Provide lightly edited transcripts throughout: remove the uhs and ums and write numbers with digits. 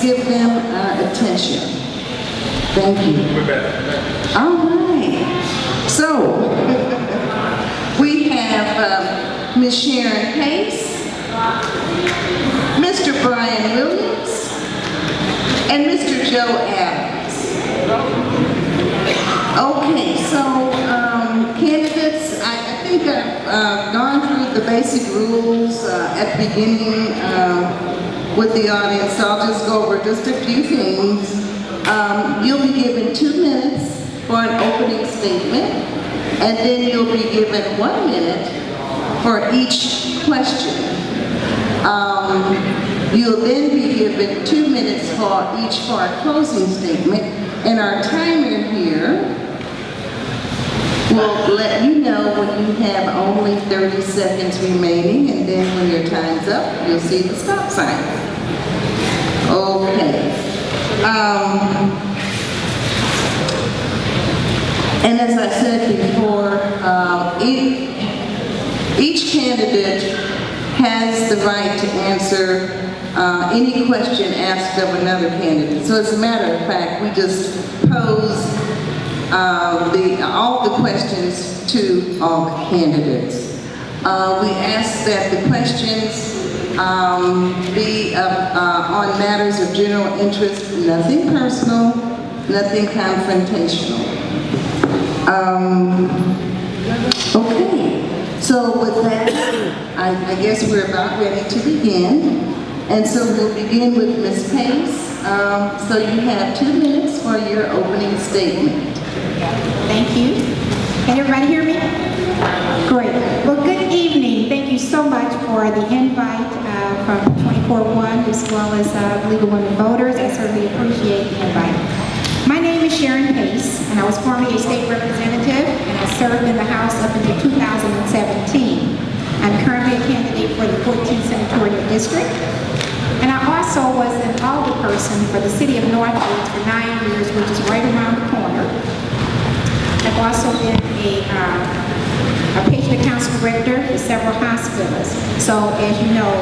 give them our attention. Thank you. All right. So, we have Ms. Sharon Pace, Mr. Brian Williams, and Mr. Joe Adams. Okay, so candidates, I think I've gone through the basic rules at the beginning with the audience, so I'll just go over just a few things. You'll be given 2 minutes for an opening statement, and then you'll be given 1 minute for each question. You'll then be given 2 minutes for our closing statement, and our timer here will let you know when you have only 30 seconds remaining, and then when your time's up, you'll see the stop sign. Okay. And as I said before, each candidate has the right to answer any question asked of another candidate. So as a matter of fact, we just pose all the questions to all the candidates. We ask that the questions be on matters of general interest, nothing personal, nothing confrontational. Okay, so with that, I guess we're about ready to begin. And so we'll begin with Ms. Pace. So you have 2 minutes for your opening statement. Thank you. Can everybody hear me? Great. Well, good evening. Thank you so much for the invite from 24-1 as well as League of Women Voters. I certainly appreciate the invite. My name is Sharon Pace, and I was formerly a state representative, and I served in the House up until 2017. I'm currently a candidate for the 14th Senatorial District, and I also was an alderperson for the city of Northwoods for 9 years, which is right around the corner. I've also been a patient council director for several hospitals. So as you know,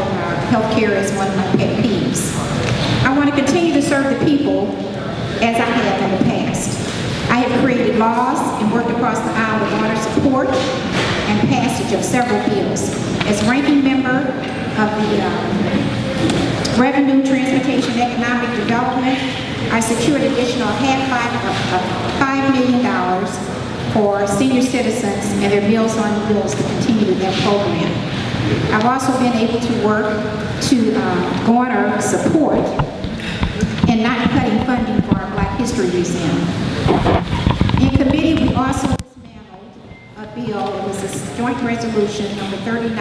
healthcare is one of my pet peeves. I want to continue to serve the people as I have in the past. I have created laws and worked across the aisle to garner support and passage of several bills. As ranking member of the Revenue, Transportation, and Economic Development, I secured additional $5 million for senior citizens and their Meals on Wheels to continue that program. I've also been able to work to garner support and not cutting funding for our Black History Museum. In committee, we also dismantled a bill. It was a joint resolution number 39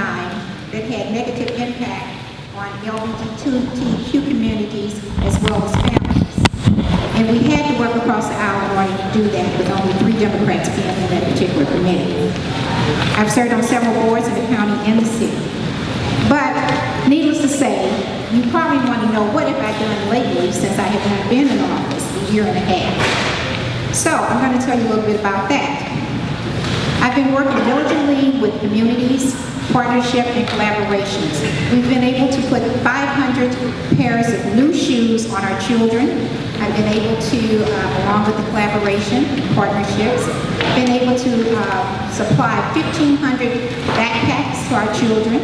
that had negative impact on LGBTQ communities as well as families. And we had to work across the aisle in order to do that, with only 3 Democrats being in that particular committee. I've served on several boards in the county and the city. But needless to say, you probably want to know what have I done lately since I have not been in office a year and a half. So I'm going to tell you a little bit about that. I've been working diligently with communities, partnership, and collaborations. We've been able to put 500 pairs of new shoes on our children. I've been able to, along with the collaboration, partnerships, been able to supply 1,500 backpacks to our children.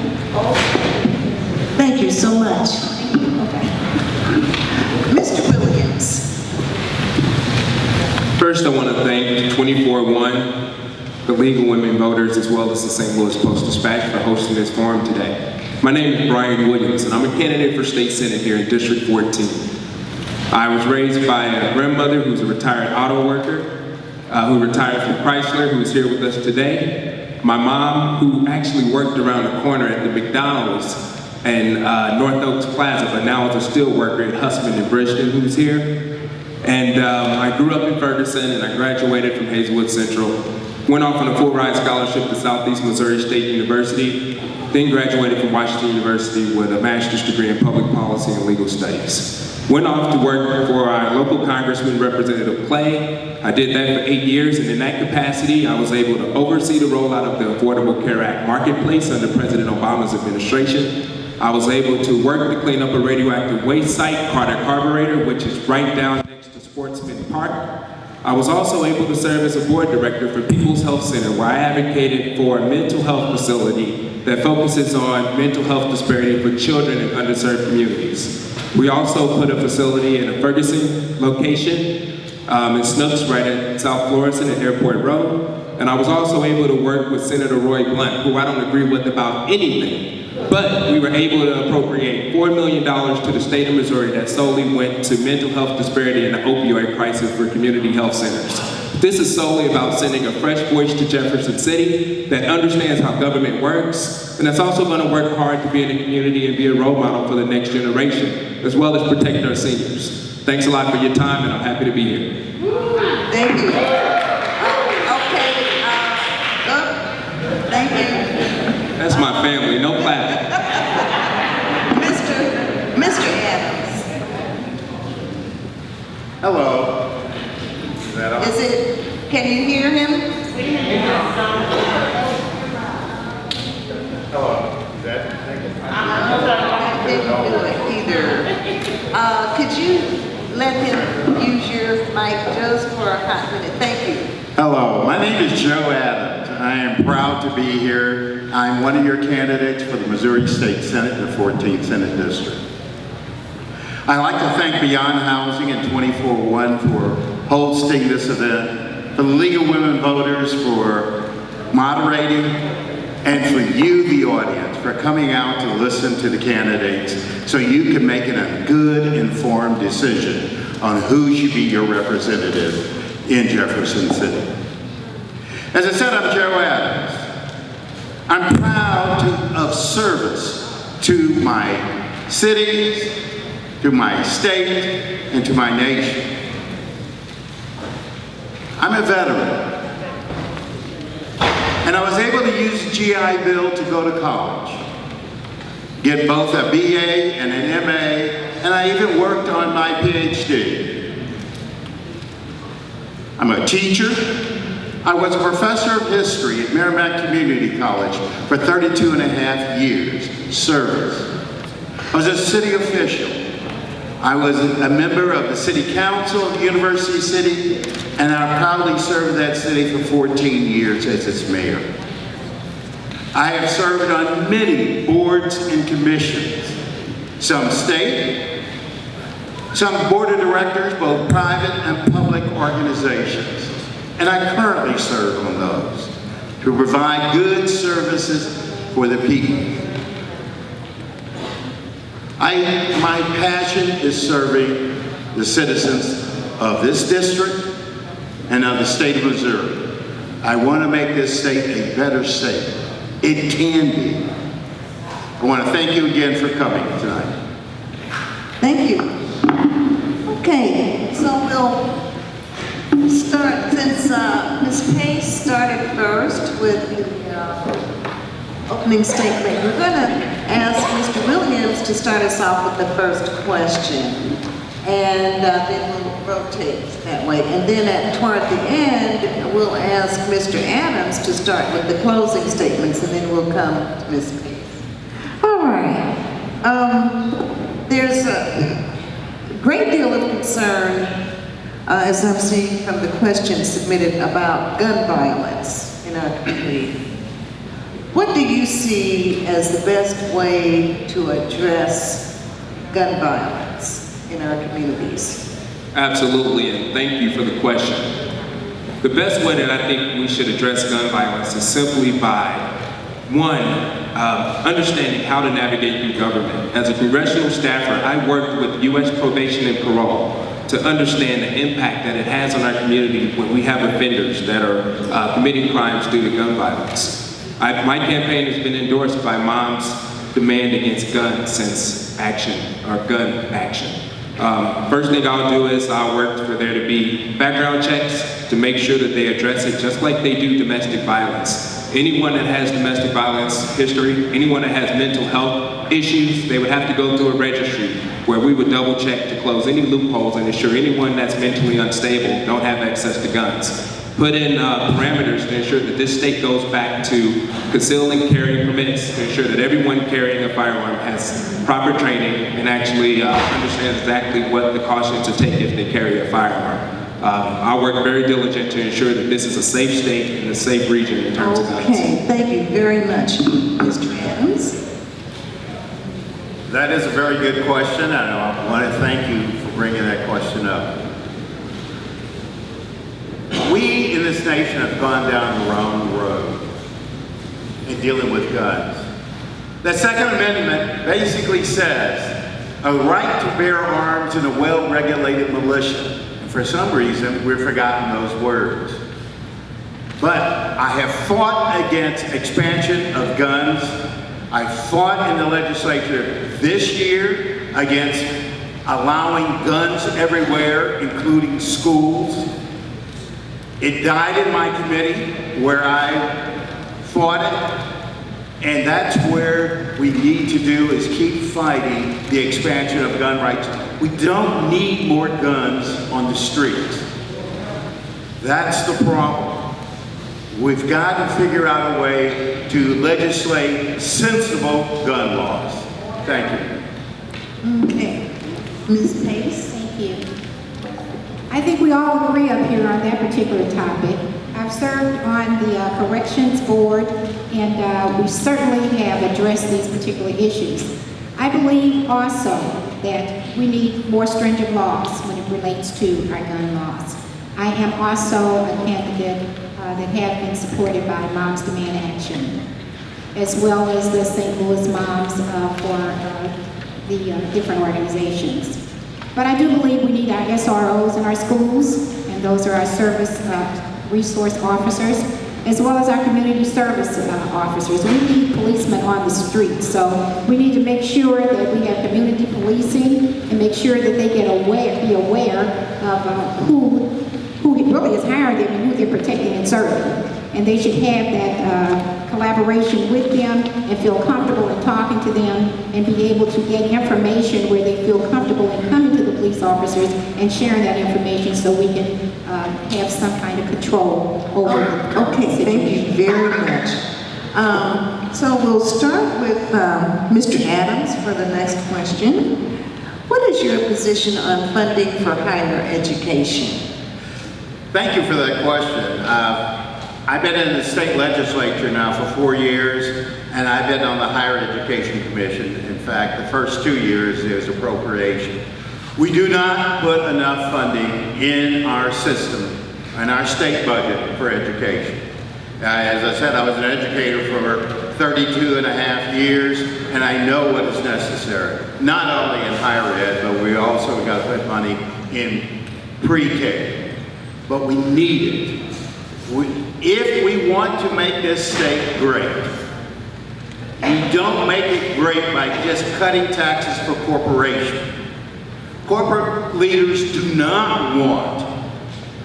Thank you so much. Okay. Mr. Williams. First, I want to thank 24-1, the League of Women Voters, as well as the St. Louis Post-Dispatch for hosting this forum today. My name is Brian Williams, and I'm a candidate for State Senate here in District 14. I was raised by a grandmother who's a retired auto worker, who retired from Chrysler, who is here with us today. My mom, who actually worked around the corner at the McDonald's in North Oaks Plaza, but now is a steel worker at Husband and Bridgeton, who's here. And I grew up in Ferguson, and I graduated from Hazelwood Central. Went off on a full-ride scholarship to Southeast Missouri State University, then graduated from Washington University with a master's degree in public policy and legal studies. Went off to work for our local congressman, Representative Clay. I did that for 8 years, and in that capacity, I was able to oversee the rollout of the Affordable Care Act marketplace under President Obama's administration. I was able to work to clean up a radioactive waste site, Carter Carburetor, which is right down next to Sportsman Park. I was also able to serve as a board director for People's Health Center, where I advocated for a mental health facility that focuses on mental health disparity for children in underserved communities. We also put a facility in a Ferguson location in Snooks, right at South Florissant at Airport Road. And I was also able to work with Senator Roy Blunt, who I don't agree with about anything, but we were able to appropriate $4 million to the state of Missouri that solely went to mental health disparity and the opioid crisis for community health centers. This is solely about sending a fresh voice to Jefferson City that understands how government works, and that's also going to work hard to be in the community and be a role model for the next generation, as well as protect our seniors. Thanks a lot for your time, and I'm happy to be here. Thank you. Thank you. That's my family, no clapping. Mr. Adams. Hello. Is that on? Can you hear him? Hello. Is that? I didn't do it either. Could you let him use your mic just for a hot minute? Thank you. Hello. My name is Joe Adams. I am proud to be here. I'm one of your candidates for the Missouri State Senate in the 14th Senate District. I'd like to thank Beyond Housing and 24/1 for hosting this event, for the League of Women Voters for moderating, and for you, the audience, for coming out to listen to the candidates so you can make a good, informed decision on who should be your representative in Jefferson City. As I said, I'm Joe Adams. I'm proud of service to my cities, to my state, and to my nation. I'm a veteran, and I was able to use the GI Bill to go to college, get both a BA and an MA, and I even worked on my PhD. I'm a teacher. I was a professor of history at Merrimack Community College for 32 and a half years, service. I was a city official. I was a member of the City Council of University City, and I proudly served that city for 14 years as its mayor. I have served on many boards and commissions, some state, some board of directors, both private and public organizations. And I currently serve on those to provide good services for the people. My passion is serving the citizens of this district and of the state of Missouri. I want to make this state a better state. It can be. I want to thank you again for coming tonight. Thank you. Okay, so we'll start, since Ms. Pace started first with the opening statement, we're going to ask Mr. Williams to start us off with the first question. And then we'll rotate that way. And then toward the end, we'll ask Mr. Adams to start with the closing statements, and then we'll come to Ms. Pace. All right. There's a great deal of concern, as I'm seeing from the questions submitted, about gun violence in our community. What do you see as the best way to address gun violence in our communities? Absolutely, and thank you for the question. The best way that I think we should address gun violence is simply by, one, understanding how to navigate through government. As a congressional staffer, I worked with U.S. Probation and Parole to understand the impact that it has on our community when we have offenders that are committing crimes due to gun violence. My campaign has been endorsed by Mom's Demand Against Gun Sense Action, or Gun Action. First thing I'll do is I'll work for there to be background checks to make sure that they address it just like they do domestic violence. Anyone that has domestic violence history, anyone that has mental health issues, they would have to go through a registry where we would double check to close any loopholes and ensure anyone that's mentally unstable don't have access to guns. put in parameters to ensure that this state goes back to conceal and carry permits to ensure that everyone carrying a firearm has proper training and actually understands exactly what the cautions to take if they carry a firearm. I work very diligent to ensure that this is a safe state and a safe region in terms of guns. Okay, thank you very much, Mr. Adams. That is a very good question, and I want to thank you for bringing that question up. We in this nation have gone down the wrong road in dealing with guns. The Second Amendment basically says a right to bear arms in a well-regulated militia. And for some reason, we've forgotten those words. But I have fought against expansion of guns. I fought in the legislature this year against allowing guns everywhere, including schools. It died in my committee where I fought it, and that's where we need to do is keep fighting the expansion of gun rights. We don't need more guns on the streets. That's the problem. We've got to figure out a way to legislate sensible gun laws. Thank you. Okay, Ms. Pace? Thank you. I think we all agree up here on that particular topic. I've served on the corrections board, and we certainly have addressed these particular issues. I believe also that we need more stringent laws when it relates to our gun laws. I am also a candidate that have been supported by Moms Demand Action, as well as the St. Louis Moms for the different organizations. But I do believe we need our SROs in our schools, and those are our service resource officers, as well as our community service officers. We need policemen on the street, so we need to make sure that we have community policing and make sure that they be aware of who really is hiring them and who they're protecting and serving. And they should have that collaboration with them and feel comfortable in talking to them and be able to get information where they feel comfortable in coming to the police officers and sharing that information so we can have some kind of control over the Okay, situation. thank you very much. So we'll start with Mr. Adams for the next question. What is your position on funding for higher education? Thank you for that question. I've been in the state legislature now for 4 years, and I've been on the Higher Education Commission. In fact, the first 2 years is appropriation. We do not put enough funding in our system, in our state budget for education. As I said, I was an educator for 32 and a half years, and I know what is necessary. Not only in higher ed, but we also got to put money in pre-K. But we need it. If we want to make this state great, you don't make it great by just cutting taxes for corporations. Corporate leaders do not want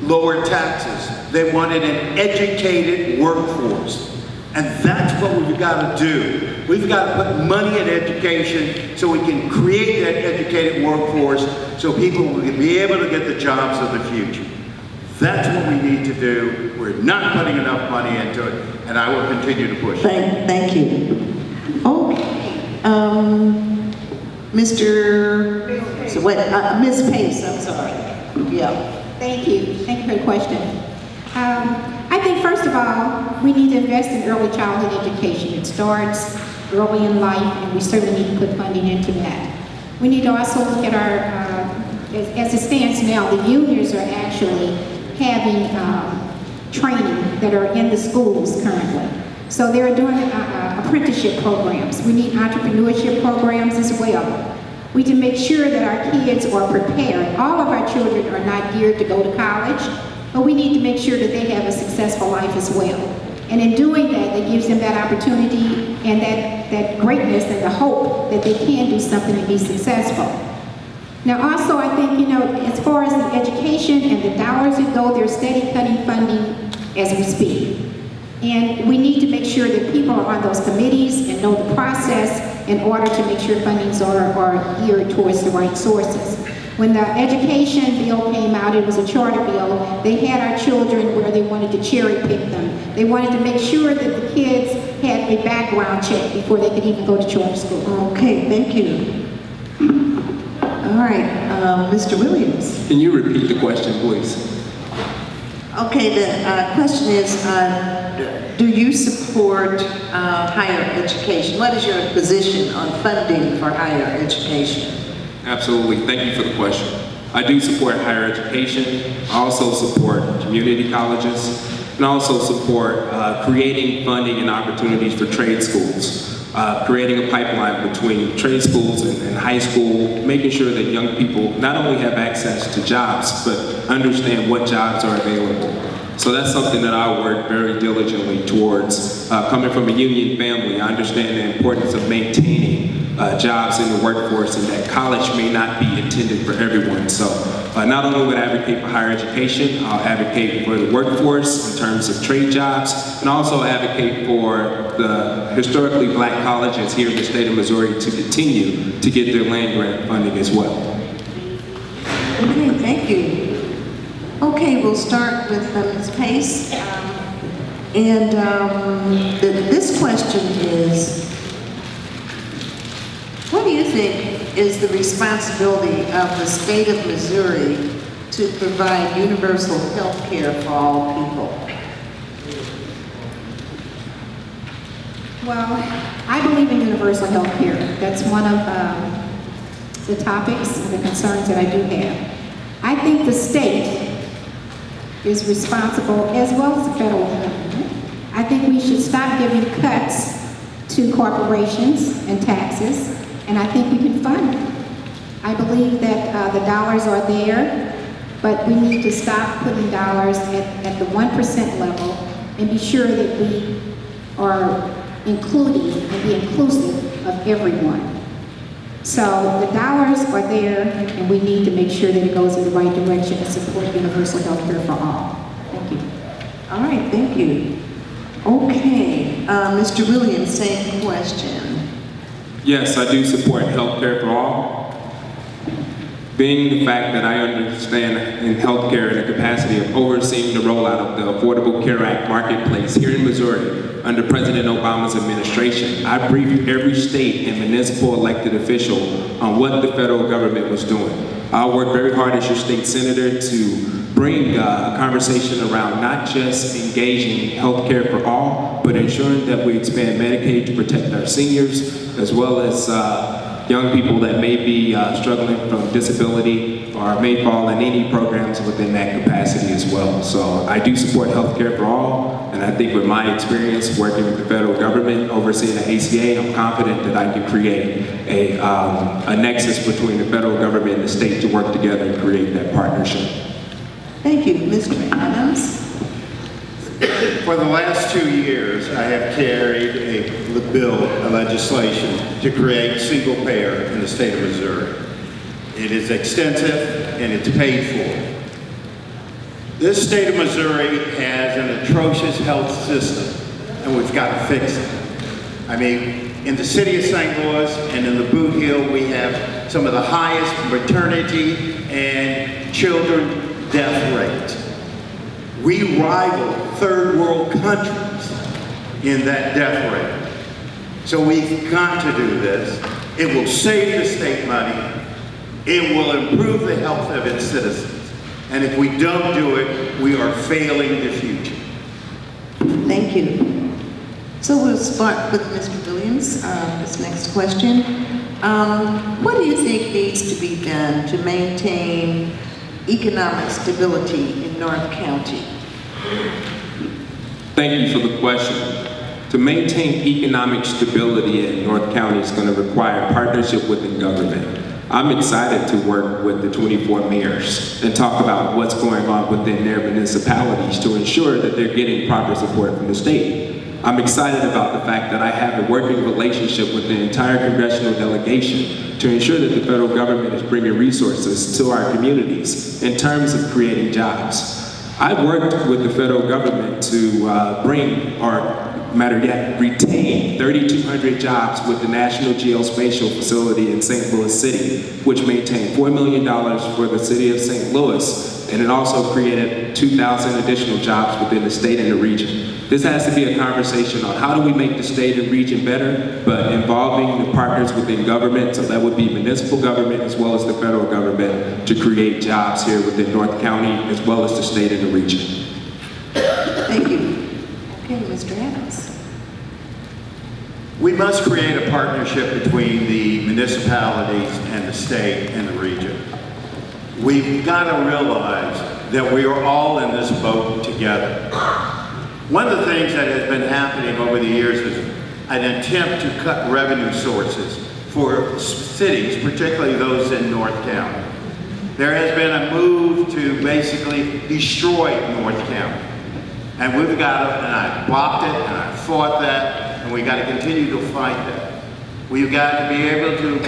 lower taxes. They wanted an educated workforce. And that's what we've got to do. We've got to put money in education so we can create that educated workforce so people will be able to get the jobs of the future. That's what we need to do. We're not putting enough money into it, and I will continue to push it. Thank you. Okay. Ms. Pace, I'm sorry. Yeah. Thank you. Thank you for the question. I think, first of all, we need to invest in early childhood education. It starts early in life, and we certainly need to put funding into that. We need to also look at our, as it stands now, the unions are actually having training that are in the schools currently. So they're doing apprenticeship programs. We need entrepreneurship programs as well. We need to make sure that our kids are prepared. All of our children are not geared to go to college, but we need to make sure that they have a successful life as well. And in doing that, it gives them that opportunity and that greatness and the hope that they can do something and be successful. Now also, I think, as far as the education and the dollars that go, they're steady cutting funding as we speak. And we need to make sure that people are on those committees and know the process in order to make sure fundings are geared towards the right sources. When the education bill came out, it was a charter bill, they had our children where they wanted to cherry pick them. They wanted to make sure that the kids had a background check before they could even go to charter school. Okay, thank you. All right, Mr. Williams. Can you repeat the question, please? Okay, the question is, do you support higher education? What is your position on funding for higher education? Absolutely. Thank you for the question. I do support higher education. I also support community colleges, and I also support creating funding and opportunities for trade schools, creating a pipeline between trade schools and high school, making sure that young people not only have access to jobs, but understand what jobs are available. So that's something that I work very diligently towards. Coming from a union family, I understand the importance of maintaining jobs in the workforce, and that college may not be intended for everyone. So not only would I advocate for higher education, I'll advocate for the workforce in terms of trade jobs, and also advocate for the historically black colleges here in the state of Missouri to continue to get their land grant funding as well. Okay, thank you. Okay, we'll start with Ms. Pace. This question is, what do you think is the responsibility of the state of Missouri to provide universal health care for all people? Well, I believe in universal health care. That's one of the topics and the concerns that I do have. I think the state is responsible, as well as the federal government. I think we should stop giving cuts to corporations and taxes, and I think we can fund it. I believe that the dollars are there, but we need to stop putting dollars at the 1% level and be sure that we are including and be inclusive of everyone. So the dollars are there, and we need to make sure that it goes in the right direction and support universal health care for all. Thank you. All right, thank you. Okay, Mr. Williams, same question. Yes, I do support health care for all. Being the fact that I understand in healthcare in the capacity of overseeing the rollout of the Affordable Care Act marketplace here in Missouri under President Obama's administration, I briefed every state and municipal elected official on what the federal government was doing. I worked very hard as your state senator to bring a conversation around not just engaging healthcare for all, but ensuring that we expand Medicaid to protect our seniors, as well as young people that may be struggling from disability or may fall in any programs within that capacity as well. So I do support healthcare for all, and I think with my experience working with the federal government, overseeing the ACA, I'm confident that I can create a nexus between the federal government and the state to work together and create that partnership. Thank you. Mr. Adams? For the last 2 years, I have carried a bill, a legislation, to create single payer in the state of Missouri. It is extensive and it's paid for. This state of Missouri has an atrocious health system, and we've got to fix it. I mean, in the city of St. Louis and in the Boot Hill, we have some of the highest maternity and children death rates. We rival third world countries in that death rate. So we've got to do this. It will save the state money. It will improve the health of its citizens. And if we don't do it, we are failing the future. Thank you. So we'll start with Mr. Williams, this next question. What do you think needs to be done to maintain economic stability in North County? Thank you for the question. To maintain economic stability in North County is going to require partnership within government. I'm excited to work with the 24 mayors and talk about what's going on within their municipalities to ensure that they're getting proper support from the state. I'm excited about the fact that I have a working relationship with the entire congressional delegation to ensure that the federal government is bringing resources to our communities in terms of creating jobs. I've worked with the federal government to bring or matter yet, retain 3,200 jobs with the National Geospatial Facility in St. Louis City, which maintained $4 million for the city of St. Louis, and it also created 2,000 additional jobs within the state and the region. This has to be a conversation on how do we make the state and region better, but involving the partners within government, so that would be municipal government as well as the federal government, to create jobs here within North County as well as the state and the region. Thank you. Okay, Mr. Adams. We must create a partnership between the municipalities and the state and the region. We've got to realize that we are all in this boat together. One of the things that has been happening over the years is an attempt to cut revenue sources for cities, particularly those in North County. There has been a move to basically destroy North County. And we've got to, and I blocked it, and I fought that, and we got to continue to fight that. We've got to be able to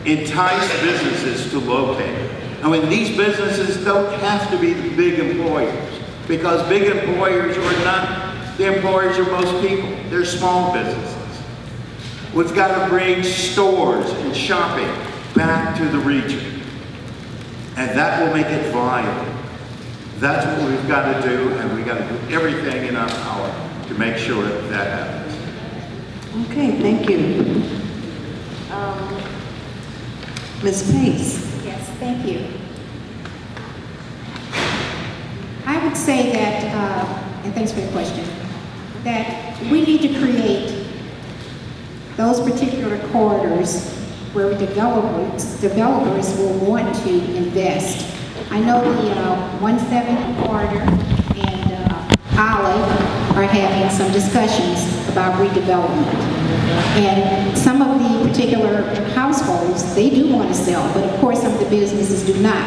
entice businesses to locate. I mean, these businesses don't have to be the big employers, because big employers are not the employers of most people. They're small businesses. We've got to bring stores and shopping back to the region, and that will make it viable. That's what we've got to do, and we've got to do everything in our power to make sure that happens. Okay, thank you. Ms. Pace. Yes, thank you. I would say that, and thanks for the question, that we need to create those particular corridors where developers will want to invest. I know the 170 corridor and Olive are having some discussions about redevelopment. And some of the particular households, they do want to sell, but of course some of the businesses do not.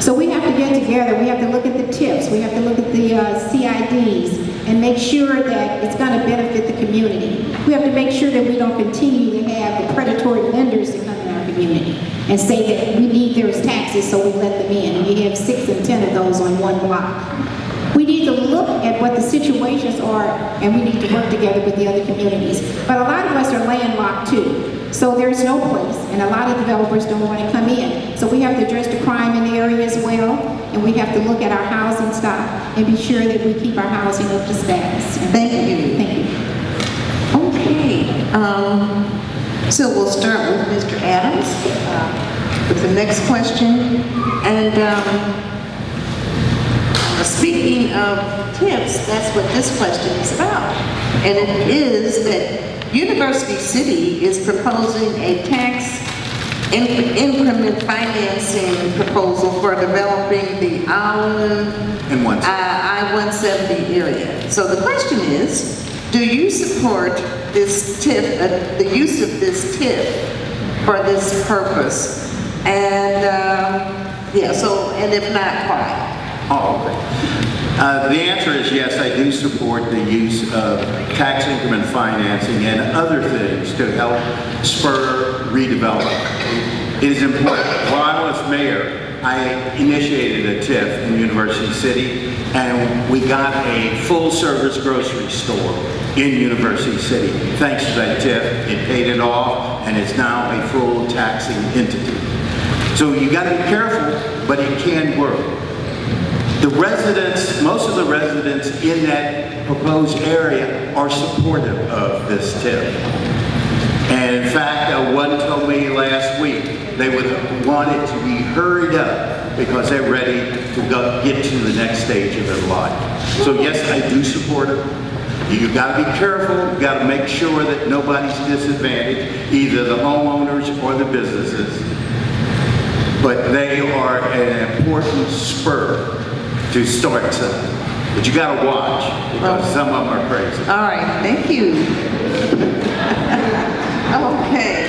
So we have to get together, we have to look at the TIFs, we have to look at the CIDs, and make sure that it's going to benefit the community. We have to make sure that we don't continue to have the predatory lenders that come in our community and say that we need their taxes so we let them in, and you have 6 and 10 of those on one block. We need to look at what the situations are, and we need to work together with the other communities. But a lot of us are landlocked too. So there's no place, and a lot of developers don't want to come in. So we have to address the crime in the area as well, and we have to look at our housing stock and be sure that we keep our housing up to status. Thank you. Thank you. Okay, so we'll start with Mr. Adams with the next question. And speaking of tips, that's what this question is about. And it is that University City is proposing a tax increment financing proposal for developing the Olive And once. I-170 area. So the question is, do you support this TIF, the use of this TIF for this purpose? And yeah, so, and if not, why? Oh, okay. The answer is yes, I do support the use of tax increment financing and other things to help spur redevelopment. It is important. While I was mayor, I initiated a TIF in University City, and we got a full-service grocery store in University City. Thanks to that TIF, it paid it off, and it's now a full taxing entity. So you got to be careful, but it can work. The residents, most of the residents in that proposed area are supportive of this TIF. And in fact, one told me last week they would want it to be hurried up because they're ready to get to the next stage of their life. So yes, I do support it. You've got to be careful. You've got to make sure that nobody's disadvantaged, either the homeowners or the businesses. But they are an important spur to start something. But you got to watch, because some of them are crazy. All right, thank you. Okay,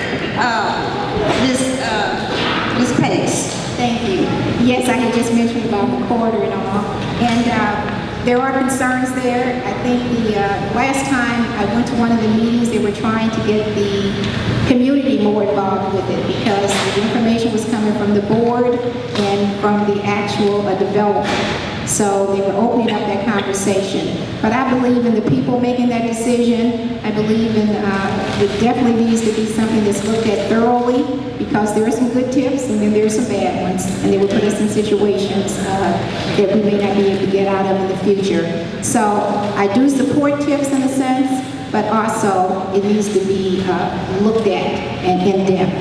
Ms. Pace. Thank you. Yes, I had just mentioned about the corridor and all. And there are concerns there. I think the last time I went to one of the meetings, they were trying to get the community more involved with it because the information was coming from the board and from the actual developer. So they were opening up that conversation. But I believe in the people making that decision. I believe in, it definitely needs to be something that's looked at thoroughly, because there are some good tips and then there are some bad ones, and they will put us in situations that we may not be able to get out of in the future. So I do support tips in a sense, but also it needs to be looked at and in depth.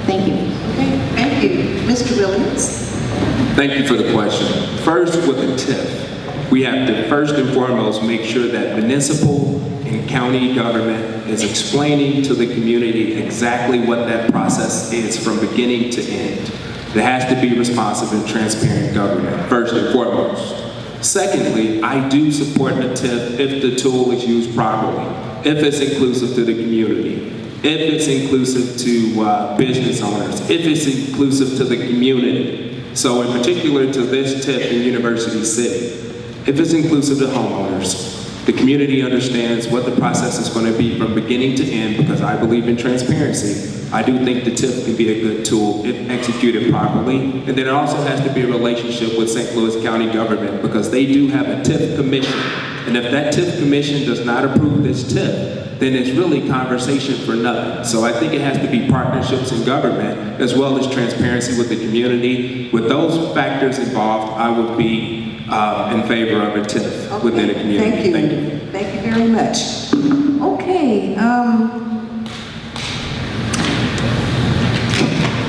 Thank you. Okay, thank you. Mr. Williams? Thank you for the question. First, with the TIF, we have to first and foremost make sure that municipal and county government is explaining to the community exactly what that process is from beginning to end. There has to be responsive and transparent government, first and foremost. Secondly, I do support the TIF if the tool is used properly, if it's inclusive to the community, if it's inclusive to business owners, if it's inclusive to the community. So in particular to this TIF in University City, if it's inclusive to homeowners, the community understands what the process is going to be from beginning to end, because I believe in transparency. I do think the TIF can be a good tool if executed properly. And then it also has to be a relationship with St. Louis County government, because they do have a TIF commission. And if that TIF commission does not approve this TIF, then it's really conversation for nothing. So I think it has to be partnerships in government as well as transparency with the community. With those factors involved, I would be in favor of a TIF within a community. Thank you. Thank you very much. Okay.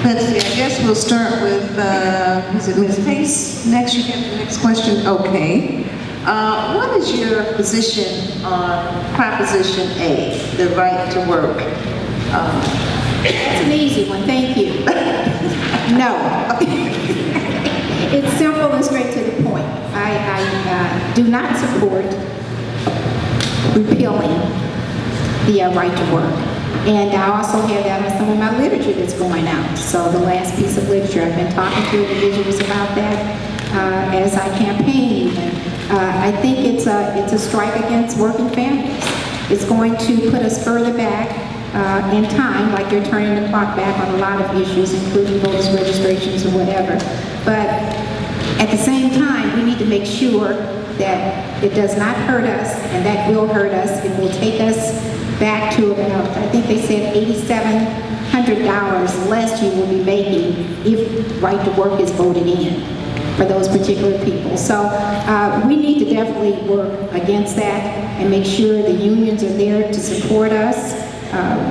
Let's see, I guess we'll start with, is it Ms. Pace? Next, you get the next question? Okay. What is your position on Proposition A, the right to work? That's an easy one, thank you. No. It's simple and straight to the point. I do not support repealing the right to work. And I also have that on some of my literature that's going out. So the last piece of literature, I've been talking to individuals about that as I campaign even. I think it's a strike against working families. It's going to put us further back in time, like they're turning the clock back on a lot of issues, including voters registrations or whatever. But at the same time, we need to make sure that it does not hurt us, and that will hurt us. It will take us back to about, I think they said $8,700 less you will be making if right to work is voted in for those particular people. So we need to definitely work against that and make sure the unions are there to support us.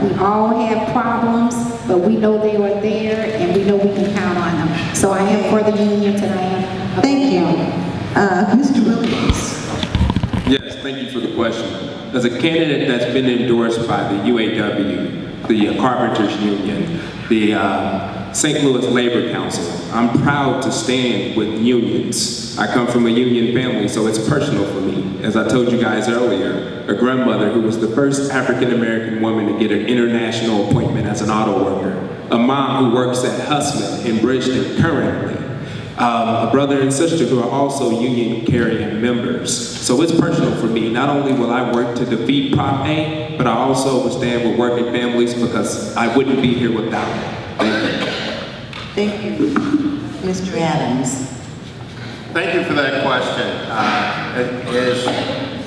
We all have problems, but we know they are there and we know we can count on them. So I am for the unions and I am. Thank you. Mr. Williams. Yes, thank you for the question. As a candidate that's been endorsed by the UAW, the Carpenters Union, the St. Louis Labor Council, I'm proud to stand with unions. I come from a union family, so it's personal for me. As I told you guys earlier, a grandmother who was the first African-American woman to get an international appointment as an auto worker, a mom who works at Hussman in Bridgeton currently, a brother and sister who are also union carrying members. So it's personal for me. Not only will I work to defeat Prop A, but I also will stand with working families because I wouldn't be here without it. Thank you. Thank you. Mr. Adams. Thank you for that question. As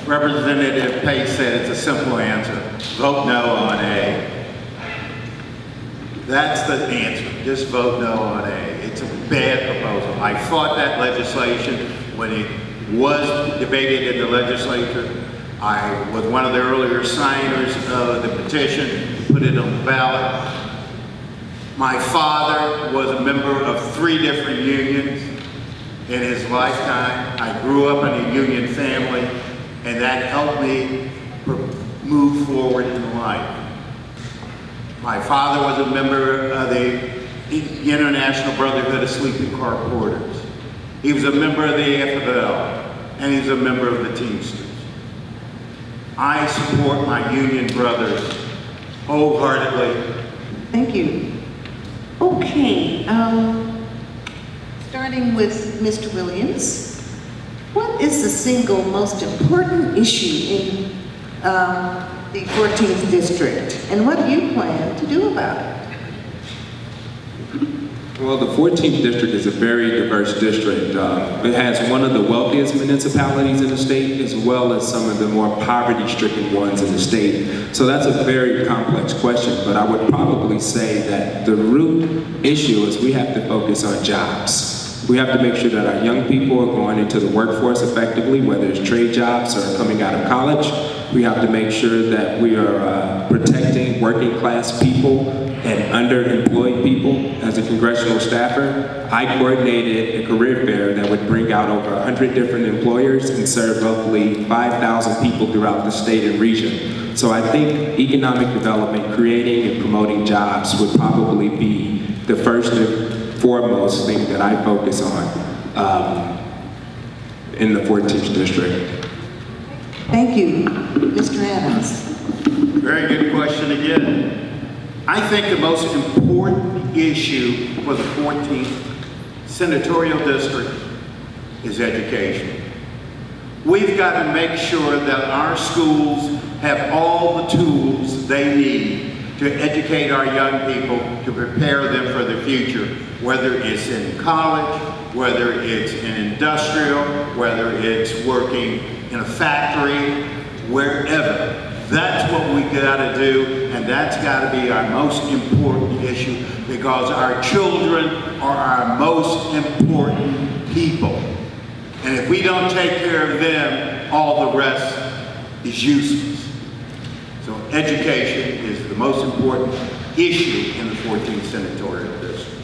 Representative Pace said, it's a simple answer. Vote no on A. That's the answer. Just vote no on A. It's a bad proposal. I fought that legislation when it was debated in the legislature. I was one of the earlier signers of the petition, put it on the ballot. My father was a member of 3 different unions in his lifetime. I grew up in a union family, and that helped me move forward in life. My father was a member of the International Brotherhood of Sleeping Car Porters. He was a member of the AFL, and he's a member of the Teamsters. I support my union brothers wholeheartedly. Thank you. Okay, starting with Mr. Williams, what is the single most important issue in the 14th district, and what do you plan to do about it? Well, the 14th district is a very diverse district. It has one of the wealthiest municipalities in the state, as well as some of the more poverty-stricken ones in the state. So that's a very complex question, but I would probably say that the root issue is we have to focus on jobs. We have to make sure that our young people are going into the workforce effectively, whether it's trade jobs or coming out of college. We have to make sure that we are protecting working class people and underemployed people. As a congressional staffer, I coordinated a career fair that would bring out over 100 different employers and serve roughly 5,000 people throughout the state and region. So I think economic development, creating and promoting jobs would probably be the first and foremost thing that I focus on in the 14th district. Thank you. Mr. Adams. Very good question again. I think the most important issue for the 14th senatorial district is education. We've got to make sure that our schools have all the tools they need to educate our young people, to prepare them for the future, whether it's in college, whether it's in industrial, whether it's working in a factory, wherever. That's what we gotta do, and that's gotta be our most important issue, because our children are our most important people. And if we don't take care of them, all the rest is useless. So education is the most important issue in the 14th senatorial district.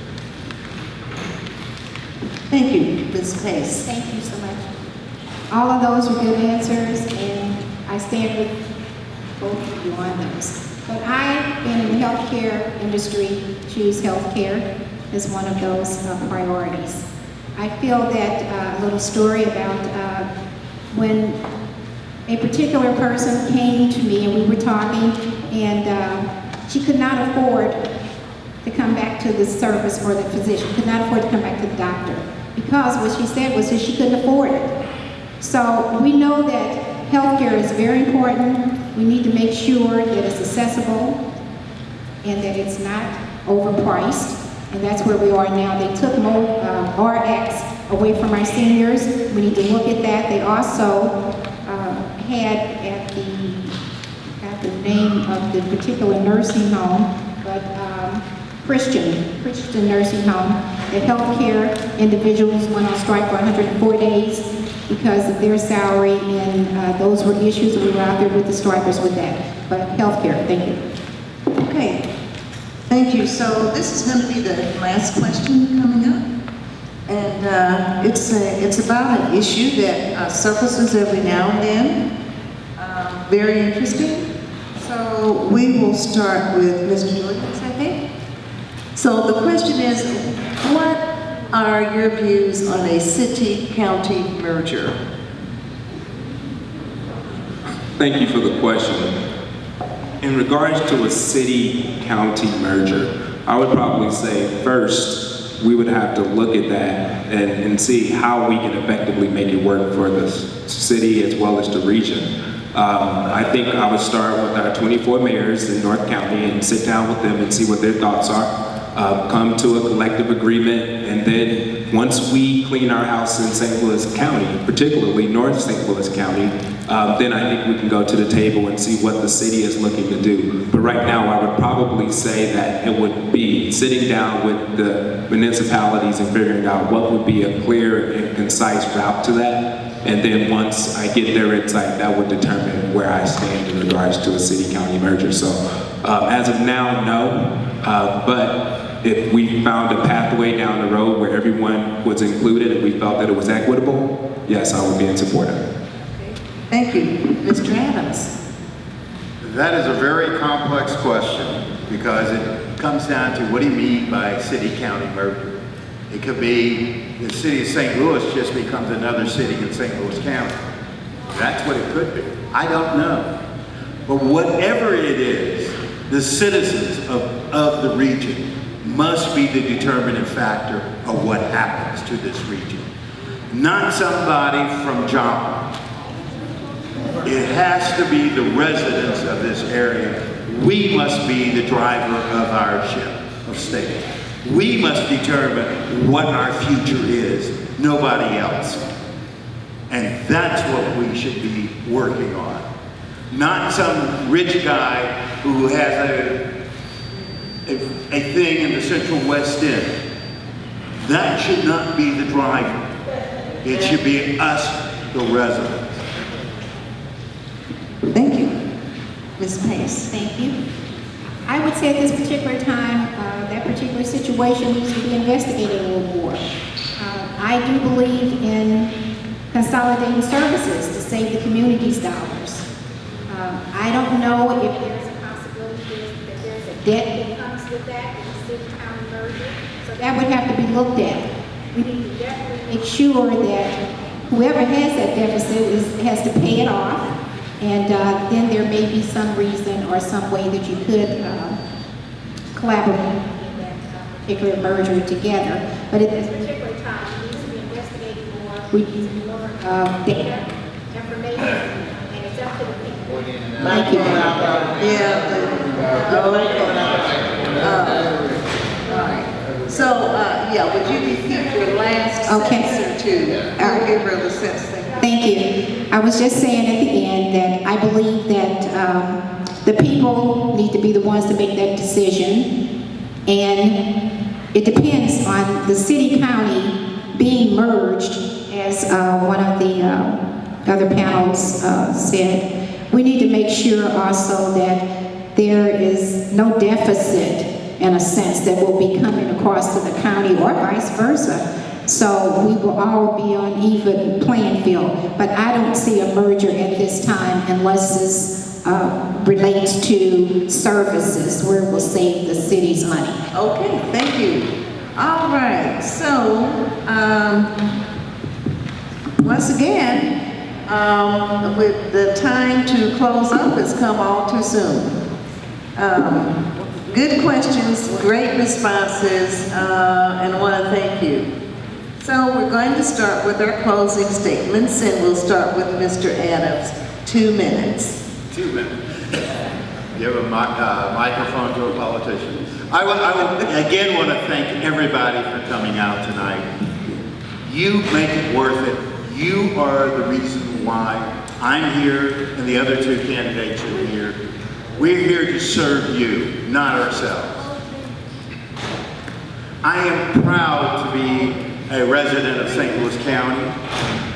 Thank you, Ms. Pace. Thank you so much. All of those were good answers, and I stand with both of you on those. But I've been in the healthcare industry, choose healthcare as one of those priorities. I feel that a little story about when a particular person came to me and we were talking, and she could not afford to come back to the service for the physician, could not afford to come back to the doctor, because what she said was that she couldn't afford it. So we know that healthcare is very important. We need to make sure that it's accessible and that it's not overpriced. And that's where we are now. They took RX away from our seniors. We need to look at that. They also had at the name of the particular nursing home, but Christian nursing home, that healthcare individuals went on strike for 104 days because of their salary, and those were issues, and we were out there with the strikers with that. But healthcare, thank you. Okay, thank you. So this is going to be the last question coming up. And it's about an issue that surfaces every now and then. Very interesting. So we will start with Mr. Williams, I think. So the question is, what are your views on a city-county merger? Thank you for the question. In regards to a city-county merger, I would probably say first, we would have to look at that and see how we can effectively make it work for the city as well as the region. I think I would start with our 24 mayors in North County and sit down with them and see what their thoughts are. Come to a collective agreement, and then once we clean our house in St. Louis County, particularly North St. Louis County, then I think we can go to the table and see what the city is looking to do. But right now, I would probably say that it would be sitting down with the municipalities and figuring out what would be a clear and concise route to that. And then once I get their insight, that would determine where I stand in regards to a city-county merger. So as of now, no. But if we found a pathway down the road where everyone was included and we felt that it was equitable, yes, I would be in support of it. Thank you. Mr. Adams. That is a very complex question, because it comes down to what do you mean by city-county merger? It could be the city of St. Louis just becomes another city in St. Louis County. That's what it could be. I don't know. But whatever it is, the citizens of the region must be the determining factor of what happens to this region. Not somebody from Joplin. It has to be the residents of this area. We must be the driver of our ship of state. We must determine what our future is, nobody else. And that's what we should be working on. Not some rich guy who has a thing in the Central West End. That should not be the driver. It should be us, the residents. Thank you. Ms. Pace. Thank you. I would say at this particular time, that particular situation needs to be investigated a little more. I do believe in consolidating services to save the community's dollars. I don't know if there's a possibility that there's a debt that comes with that in the city-county merger. So that would have to be looked at. We need to definitely make sure that whoever has that deficit has to pay it off. And then there may be some reason or some way that you could collaborate in that particular merger together. But at this particular time, we need to be investigating more. We need more data, information, and it's up to the people. Thank you. All right. So, would you repeat your last sentence or two? I'll give her the sentence. Thank you. I was just saying at the end that I believe that the people need to be the ones to make that decision, and it depends on the city-county being merged, as one of the other panels said. We need to make sure also that there is no deficit, in a sense, that will be coming across to the county or vice versa. So we will all be on even playing field. But I don't see a merger at this time unless this relates to services where it will save the city's money. Okay, thank you. All right, so once again, with the time to close up has come all too soon. Good questions, great responses, and I want to thank you. So we're going to start with our closing statements, and we'll start with Mr. Adams. 2 minutes. 2 minutes. Give a microphone to a politician. I will again want to thank everybody for coming out tonight. You make it worth it. You are the reason why I'm here and the other 2 candidates are here. We're here to serve you, not ourselves. I am proud to be a resident of St. Louis County.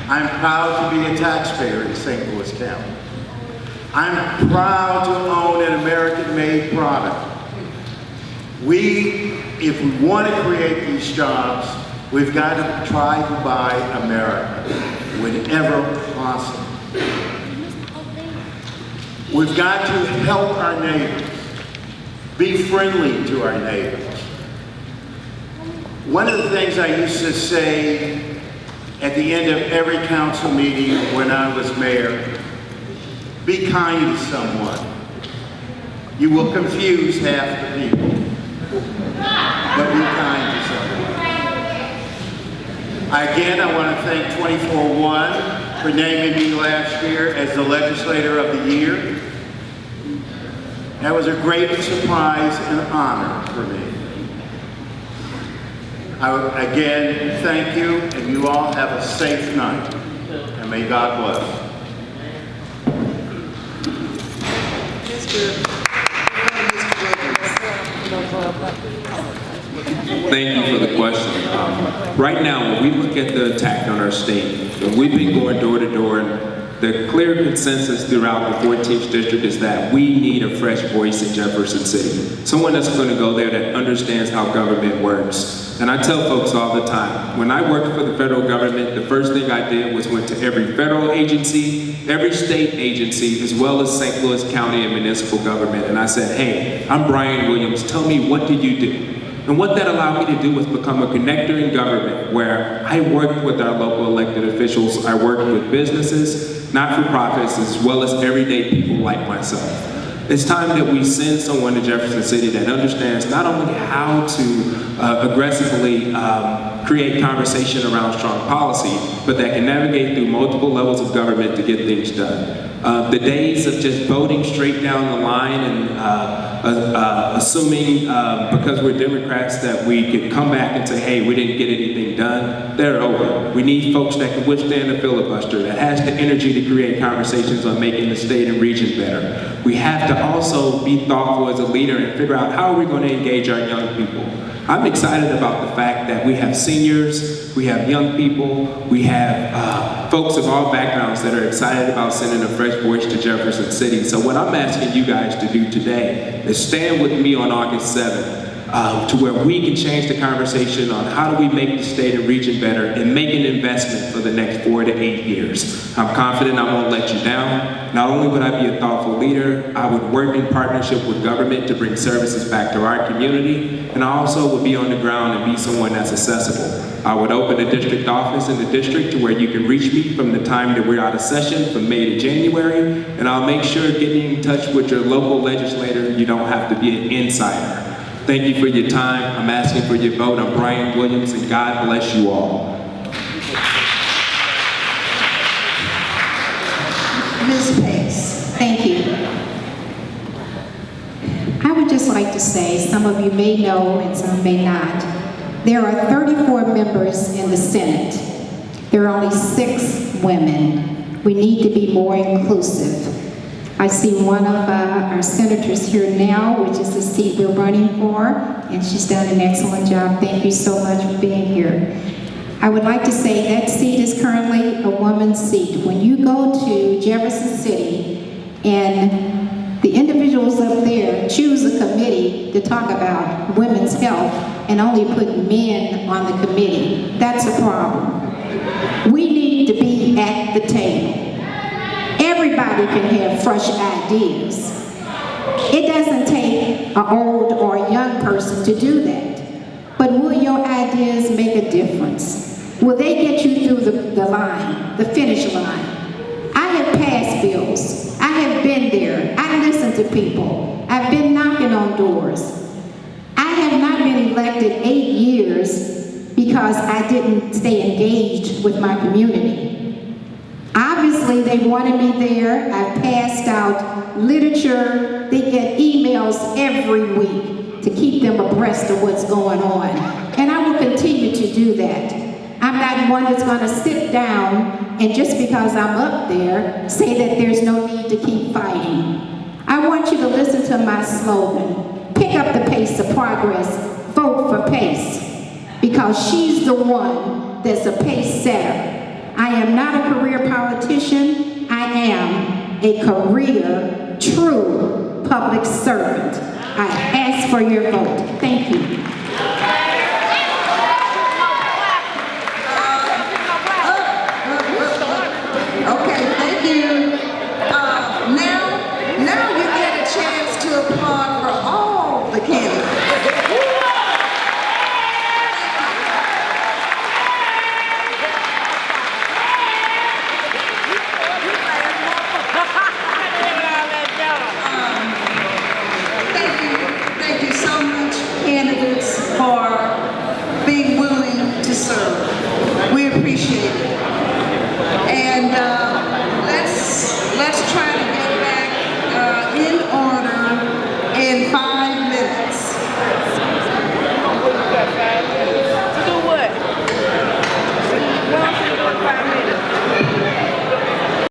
I'm proud to be a taxpayer in St. Louis County. I'm proud to own an American-made product. If we want to create these jobs, we've got to try to buy America whenever possible. We've got to help our neighbors, be friendly to our neighbors. One of the things I used to say at the end of every council meeting when I was mayor, be kind to someone. You will confuse half the people, but be kind to someone. Again, I want to thank 24-1 for naming me last year as the Legislator of the Year. That was a great surprise and honor for me. Again, thank you, and you all have a safe night, and may God bless. Thank you for the question. Right now, when we look at the attack on our state, we've been going door to door, and the clear consensus throughout the 14th district is that we need a fresh voice in Jefferson City. Someone that's going to go there that understands how government works. And I tell folks all the time, when I worked for the federal government, the first thing I did was went to every federal agency, every state agency, as well as St. Louis County and municipal government. And I said, hey, I'm Brian Williams. Tell me, what did you do? And what that allowed me to do was become a connector in government, where I worked with our local elected officials. I worked with businesses, not-for-profits, as well as everyday people like myself. It's time that we send someone to Jefferson City that understands not only how to aggressively create conversation around strong policy, but that can navigate through multiple levels of government to get things done. The days of just voting straight down the line and assuming because we're Democrats that we could come back and say, hey, we didn't get anything done, they're over. We need folks that can withstand a filibuster, that has the energy to create conversations on making the state and region better. We have to also be thoughtful as a leader and figure out how are we going to engage our young people. I'm excited about the fact that we have seniors, we have young people, we have folks of all backgrounds that are excited about sending a fresh voice to Jefferson City. So what I'm asking you guys to do today is stand with me on August 7th to where we can change the conversation on how do we make the state and region better and make an investment for the next 4 to 8 years. I'm confident I won't let you down. Not only would I be a thoughtful leader, I would work in partnership with government to bring services back to our community, and I also would be on the ground and be someone that's accessible. I would open a district office in the district to where you can reach me from the time that we're out of session, from May to January, and I'll make sure getting in touch with your local legislator, you don't have to be an insider. Thank you for your time. I'm asking for your vote. I'm Brian Williams, and God bless you all. Ms. Pace. Thank you. I would just like to say, some of you may know and some may not, there are 34 members in the Senate. There are only 6 women. We need to be more inclusive. I see one of our senators here now, which is the seat we're running for, and she's done an excellent job. Thank you so much for being here. I would like to say that seat is currently a woman's seat. When you go to Jefferson City and the individuals up there choose a committee to talk about women's health and only put men on the committee, that's a problem. We need to be at the table. Everybody can have fresh ideas. It doesn't take an old or a young person to do that. But will your ideas make a difference? Will they get you through the line, the finish line? I have passed bills. I have been there. I listened to people. I've been knocking on doors. I have not been elected 8 years because I didn't stay engaged with my community. Obviously, they wanted me there. I've passed out literature. They get emails every week to keep them abreast of what's going on. And I will continue to do that. I'm not one that's going to sit down and just because I'm up there, say that there's no need to keep fighting. I want you to listen to my slogan. Pick up the pace of progress. Vote for Pace. Because she's the one that's a pace setter. I am not a career politician. I am a career, true public servant. I ask for your vote. Thank you. Okay, thank you. Now you get a chance to applaud for all the candidates. Thank you so much, candidates, for being willing to serve.